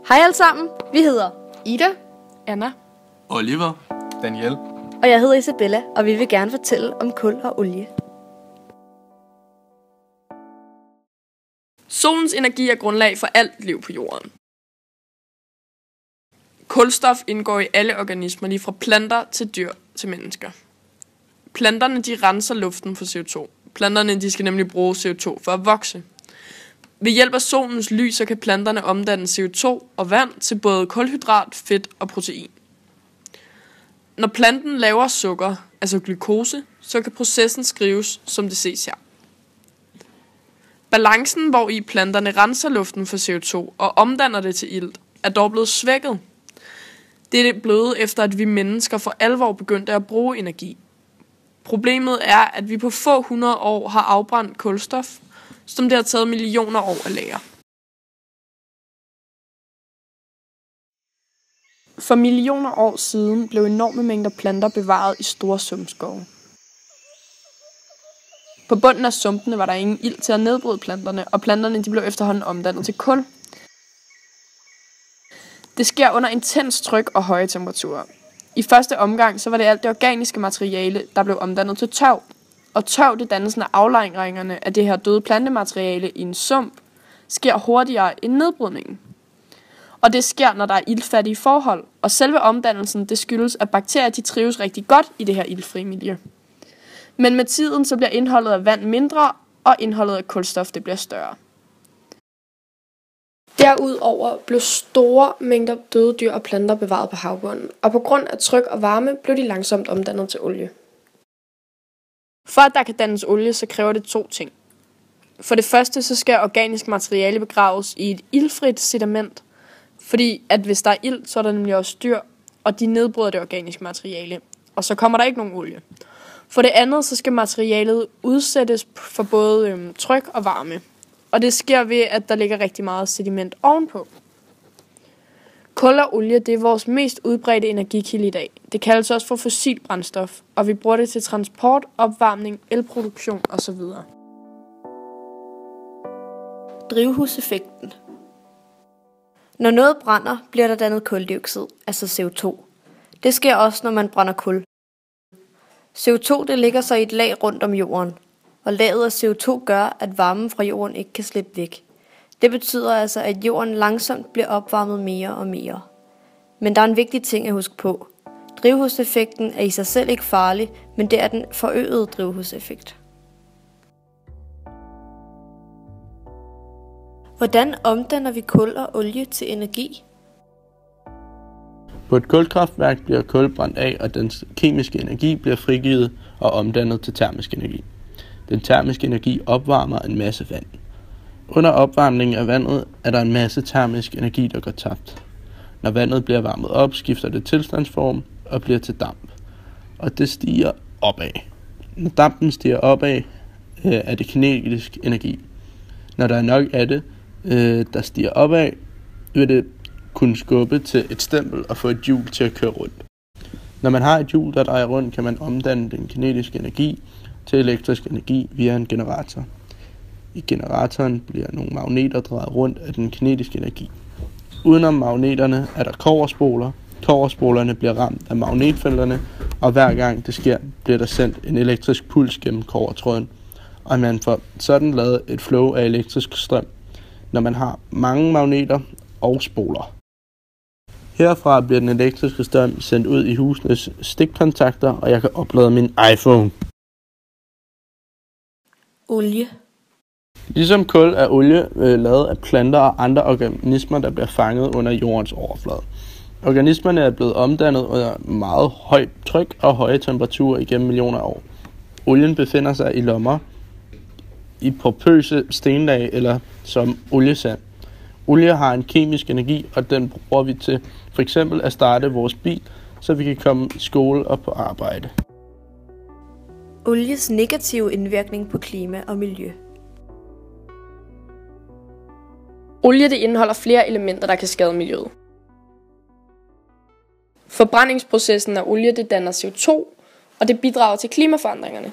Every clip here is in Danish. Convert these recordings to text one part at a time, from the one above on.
Hej alle sammen, vi hedder Ida, Anna, Oliver, Daniel. og jeg hedder Isabella, og vi vil gerne fortælle om kul og olie. solens energi er grundlag for alt liv på jorden. Kulstof indgår i alle organismer, lige fra planter til dyr til mennesker. Planterne de renser luften for CO2. Planterne de skal nemlig bruge CO2 for at vokse. Ved hjælp af solens lys så kan planterne omdanne CO2 og vand til både kulhydrat, fedt og protein. Når planten laver sukker, altså glukose, så kan processen skrives, som det ses her. Balancen, hvor i planterne renser luften for CO2 og omdanner det til ilt, er dog blevet svækket. Det er blevet efter, at vi mennesker for alvor begyndte at bruge energi. Problemet er, at vi på få 100 år har afbrændt kulstof, som det har taget millioner år at lagre. For millioner år siden blev enorme mængder planter bevaret i store sumpskove. På bunden af sumpene var der ingen ilt til at nedbryde planterne, og planterne de blev efterhånden omdannet til kul. Det sker under intens tryk og høje temperaturer. I første omgang så var det alt det organiske materiale, der blev omdannet til tørv. Og tørv, det dannelsen af aflejringerne af det her døde plantemateriale i en sump, sker hurtigere end nedbrydningen. Og det sker, når der er iltfattige forhold, og selve omdannelsen det skyldes, at bakterier de trives rigtig godt i det her iltfrie miljø. Men med tiden så bliver indholdet af vand mindre, og indholdet af kulstof det bliver større. Derudover blev store mængder døde dyr og planter bevaret på havbunden, og på grund af tryk og varme blev de langsomt omdannet til olie. For at der kan dannes olie, så kræver det to ting. For det første så skal organisk materiale begraves i et iltfrit sediment, fordi at hvis der er ilt, så er der nemlig også dyr, og de nedbryder det organiske materiale, og så kommer der ikke nogen olie. For det andet så skal materialet udsættes for både tryk og varme, og det sker ved, at der ligger rigtig meget sediment ovenpå. Kul og olie det er vores mest udbredte energikilde i dag. Det kaldes også for fossil brændstof, og vi bruger det til transport, opvarmning, elproduktion osv. Drivhuseffekten. Når noget brænder, bliver der dannet kuldioxid, altså CO2. Det sker også, når man brænder kul. CO2 det ligger så i et lag rundt om jorden, og laget af CO2 gør, at varmen fra jorden ikke kan slippe væk. Det betyder altså, at jorden langsomt bliver opvarmet mere og mere. Men der er en vigtig ting at huske på. Drivhuseffekten er i sig selv ikke farlig, men det er den forøgede drivhuseffekt. Hvordan omdanner vi kul og olie til energi? På et kulkraftværk bliver kul brændt af, og dens kemiske energi bliver frigivet og omdannet til termisk energi. Den termiske energi opvarmer en masse vand. Under opvarmningen af vandet er der en masse termisk energi, der går tabt. Når vandet bliver varmet op, skifter det tilstandsform og bliver til damp. Og det stiger opad. Når dampen stiger opad, er det kinetisk energi. Når der er nok af det, der stiger opad, vil det kunne skubbe til et stempel og få et hjul til at køre rundt. Når man har et hjul, der drejer rundt, kan man omdanne den kinetiske energi til elektrisk energi via en generator. I generatoren bliver nogle magneter drejet rundt af den kinetiske energi. Udenom magneterne er der kobberspoler. Kobberspolerne bliver ramt af magnetfelterne, og hver gang det sker, bliver der sendt en elektrisk puls gennem kobbertråden, og man får sådan lavet et flow af elektrisk strøm, når man har mange magneter og spoler. Herfra bliver den elektriske strøm sendt ud i husenes stikkontakter, og jeg kan oplade min iPhone. Olie. Ligesom kul er olie lavet af planter og andre organismer, der bliver fanget under jordens overflade. Organismerne er blevet omdannet under meget højt tryk og høje temperaturer igennem millioner af år. Olien befinder sig i lommer, i porøse stenlag eller som oliesand. Olie har en kemisk energi, og den bruger vi til for eksempel at starte vores bil, så vi kan komme i skole og på arbejde. Olies negative indvirkning på klima og miljø. Olie det indeholder flere elementer, der kan skade miljøet. Forbrændingsprocessen af olie det danner CO2, og det bidrager til klimaforandringerne.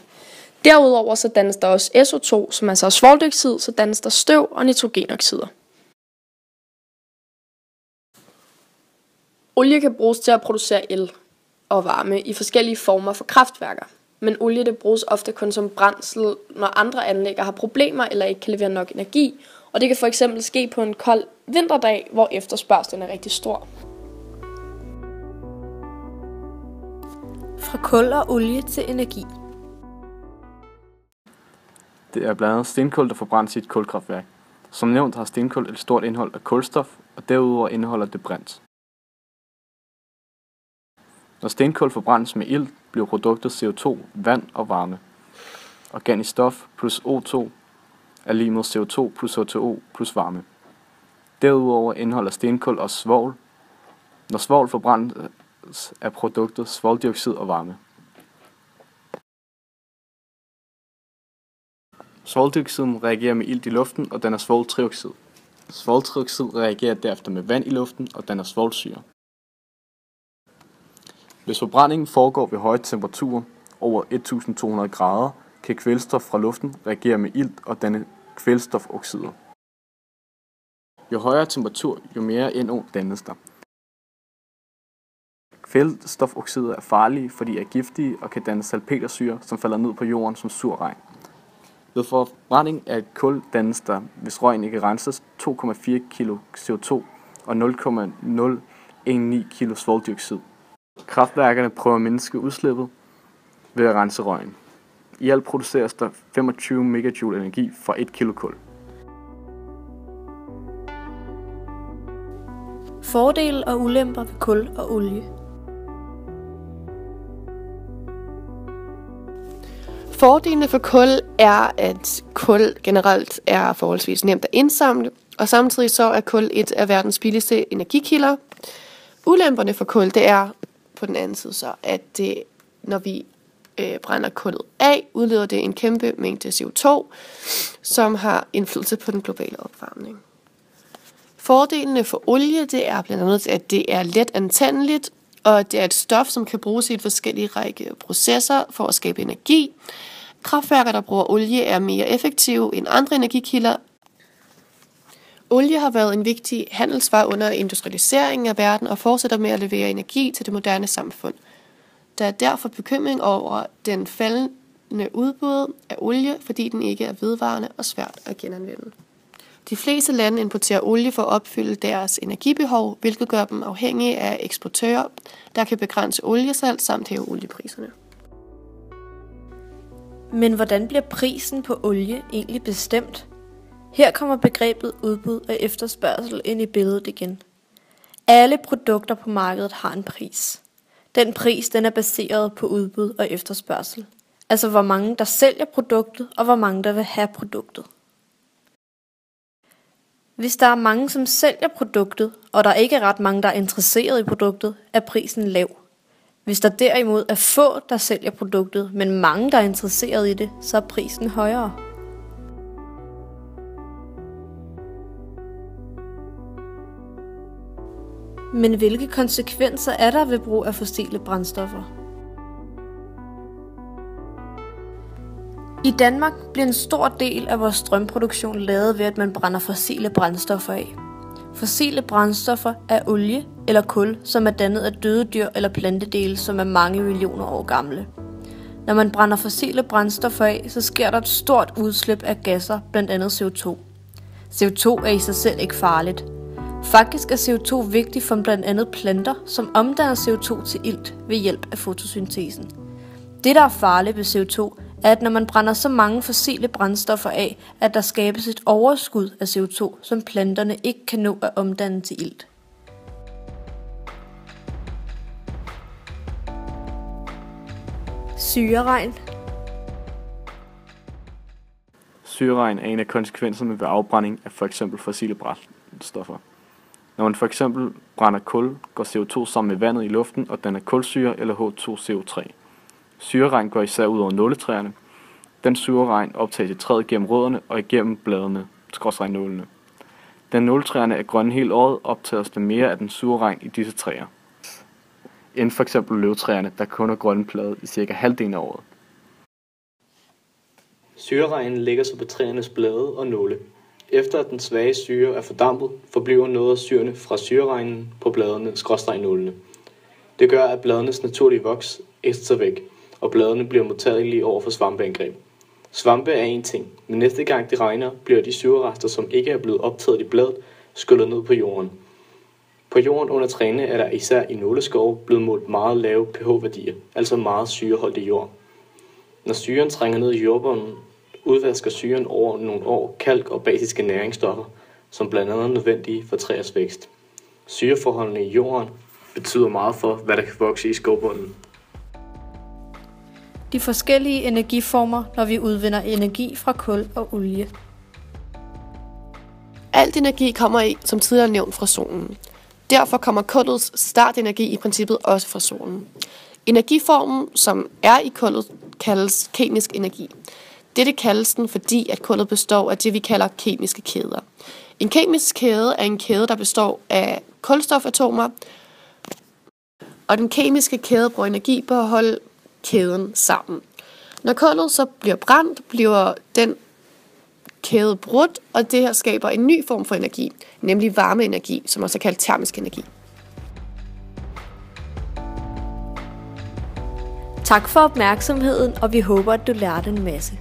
Derudover så dannes der også SO2, som altså er svovldioxid, så dannes der støv og nitrogenoxider. Olie kan bruges til at producere el og varme i forskellige former for kraftværker. Men olie det bruges ofte kun som brændsel, når andre anlæg har problemer eller ikke kan levere nok energi. Og det kan for eksempel ske på en kold vinterdag, hvor efterspørgslen er rigtig stor. Fra kul og olie til energi. Det er blandt andet stenkul, der forbrændes i et kulkraftværk. Som nævnt har stenkul et stort indhold af kulstof, og derudover indeholder det brint. Når stenkul forbrændes med ilt, bliver produktet CO2, vand og varme. Organisk stof plus O2 er lig med CO2 plus H2O plus varme. Derudover indeholder stenkul også svovl. Når svovl forbrændes, er produktet svovldioxid og varme. Svovldioxiden reagerer med ilt i luften og danner svovltrioxid. Svovltrioxid reagerer derefter med vand i luften og danner svovlsyre. Hvis forbrændingen foregår ved høje temperaturer over 1200 grader, kan kvælstof fra luften reagere med ilt og danne kvælstofoxider. Jo højere temperatur, jo mere NO dannes der. Kvælstofoxider er farlige, fordi de er giftige og kan danne salpetersyre, som falder ned på jorden som sur regn. Ved forbrænding af et kul dannes der, hvis røgen ikke renses, 2,4 kg CO2 og 0,019 kg svovldioxid. Kraftværkerne prøver at mindske udslippet ved at rense røgen. I alt produceres der 25 megajoule energi fra 1 kilo kul. Fordele og ulemper ved kul og olie. Fordelene for kul er, at kul generelt er forholdsvis nemt at indsamle, og samtidig så er kul et af verdens billigste energikilder. Ulemperne for kul, det er på den anden side så, at det, når vi brænder kullet af, udleder det en kæmpe mængde CO2, som har indflydelse på den globale opvarmning. Fordelene for olie, det er blandt andet, at det er let antændeligt, og det er et stof, som kan bruges i et forskellige række processer for at skabe energi. Kraftværker, der bruger olie, er mere effektive end andre energikilder. Olie har været en vigtig handelsvare under industrialiseringen af verden og fortsætter med at levere energi til det moderne samfund. Der er derfor bekymring over den faldende udbud af olie, fordi den ikke er vedvarende og svært at genanvende. De fleste lande importerer olie for at opfylde deres energibehov, hvilket gør dem afhængige af eksportører, der kan begrænse oliesalg samt hæve oliepriserne. Men hvordan bliver prisen på olie egentlig bestemt? Her kommer begrebet udbud og efterspørgsel ind i billedet igen. Alle produkter på markedet har en pris. Den pris den er baseret på udbud og efterspørgsel. Altså hvor mange der sælger produktet og hvor mange der vil have produktet. Hvis der er mange som sælger produktet, og der ikke er ret mange der er interesseret i produktet, er prisen lav. Hvis der derimod er få der sælger produktet, men mange der er interesseret i det, så er prisen højere. Men hvilke konsekvenser er der ved brug af fossile brændstoffer? I Danmark bliver en stor del af vores strømproduktion lavet ved, at man brænder fossile brændstoffer af. Fossile brændstoffer er olie eller kul, som er dannet af døde dyr eller plantedele, som er mange millioner år gamle. Når man brænder fossile brændstoffer af, så sker der et stort udslip af gasser, blandt andet CO2. CO2 er i sig selv ikke farligt. Faktisk er CO2 vigtig for blandt andet planter, som omdanner CO2 til ilt ved hjælp af fotosyntesen. Det, der er farligt ved CO2, er, at når man brænder så mange fossile brændstoffer af, at der skabes et overskud af CO2, som planterne ikke kan nå at omdanne til ilt. Syreregn. Syreregn er en af konsekvenserne ved afbrænding af f.eks. fossile brændstoffer. Når man f.eks. brænder kul, går CO2 sammen med vandet i luften og danner kulsyre eller H2CO3. Syreregn går især ud over nåletræerne. Den syreregn optages i træet gennem rødderne og igennem bladene, /nålene. Da nåletræerne er grønne hele året, optages der mere af den syreregn i disse træer, end f.eks. løvtræerne, der kun er grønne blade i cirka halvdelen af året. Syreregnen lægger sig på træernes blade og nåle. Efter at den svage syre er fordampet, forbliver noget af syrene fra syreregnen på bladene/nålene. Det gør, at bladenes naturlige voks æster væk, og bladene bliver modtagelige over for svampeangreb. Svampe er en ting, men næste gang det regner, bliver de syrerester, som ikke er blevet optaget i bladet, skyllet ned på jorden. På jorden under træerne er der især i nåleskove blevet målt meget lave pH-værdier, altså meget syreholdig jord. Når syren trænger ned i jordbunden, udvasker syren over nogle år kalk og basiske næringsstoffer, som blandt andet er nødvendige for træers vækst. Syreforholdene i jorden betyder meget for, hvad der kan vokse i skovbunden. De forskellige energiformer, når vi udvinder energi fra kul og olie. Alt energi kommer som tidligere nævnt fra solen. Derfor kommer kullets startenergi i princippet også fra solen. Energiformen, som er i kullet, kaldes kemisk energi. Dette kaldes den, fordi at kullet består af det, vi kalder kemiske kæder. En kemisk kæde er en kæde, der består af kulstofatomer, og den kemiske kæde bruger energi på at holde kæden sammen. Når kullet så bliver brændt, bliver den kæde brudt, og det her skaber en ny form for energi, nemlig varmeenergi, som også er kaldt termisk energi. Tak for opmærksomheden, og vi håber, at du lærte en masse.